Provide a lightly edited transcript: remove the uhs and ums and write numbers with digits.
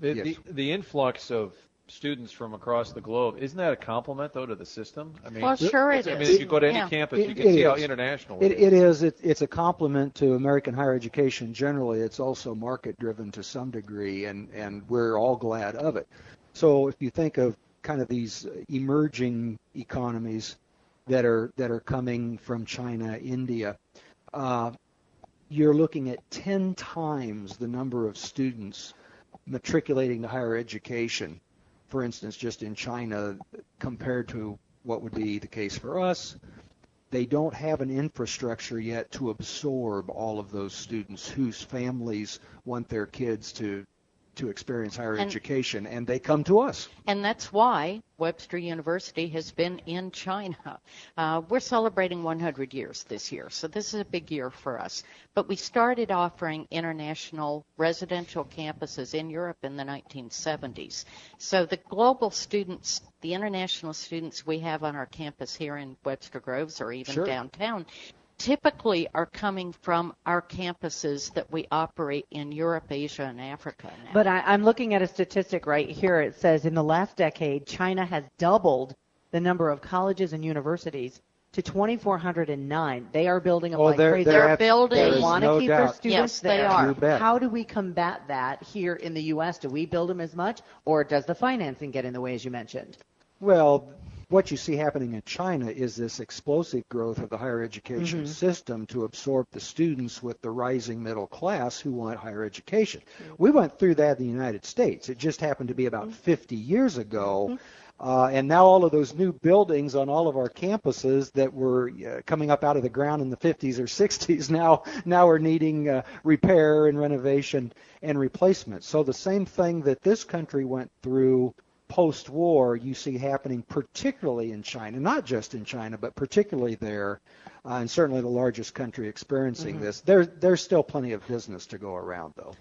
The influx of students from across the globe, isn't that a compliment, though, to the system? I mean, well, sure it is. I mean, if you go to any campus, you can see how international it is. It is. It's a compliment to American higher education generally. It's also market-driven to some degree, and we're all glad of it. So if you think of kind of these emerging economies that are coming from China, India, you're looking at 10 times the number of students matriculating to higher education, for instance, just in China, compared to what would be the case for us. They don't have an infrastructure yet to absorb all of those students whose families want their kids to experience higher education, and they come to us. And that's why Webster University has been in China. We're celebrating 100 years this year, so this is a big year for us. But we started offering international residential campuses in Europe in the 1970s. So the global students, the international students we have on our campus here in Webster Groves or even downtown, typically are coming from our campuses that we operate in Europe, Asia, and Africa now. But I'm looking at a statistic right here. It says in the last decade, China has doubled the number of colleges and universities to 2,409. They are building them like crazy. They're building. They want to keep their students there. They are. You bet. How do we combat that here in the U.S.? Do we build them as much, or does the financing get in the way, as you mentioned? Well, what you see happening in China is this explosive growth of the higher education system to absorb the students with the rising middle class who want higher education. We went through that in the United States. It just happened to be about 50 years ago. And now all of those new buildings on all of our campuses that were coming up out of the ground in the 50s or 60s now are needing repair and renovation and replacement. So the same thing that this country went through post-war, you see happening particularly in China, not just in China, but particularly there, and certainly the largest country experiencing this. There's still plenty of business to go around, though.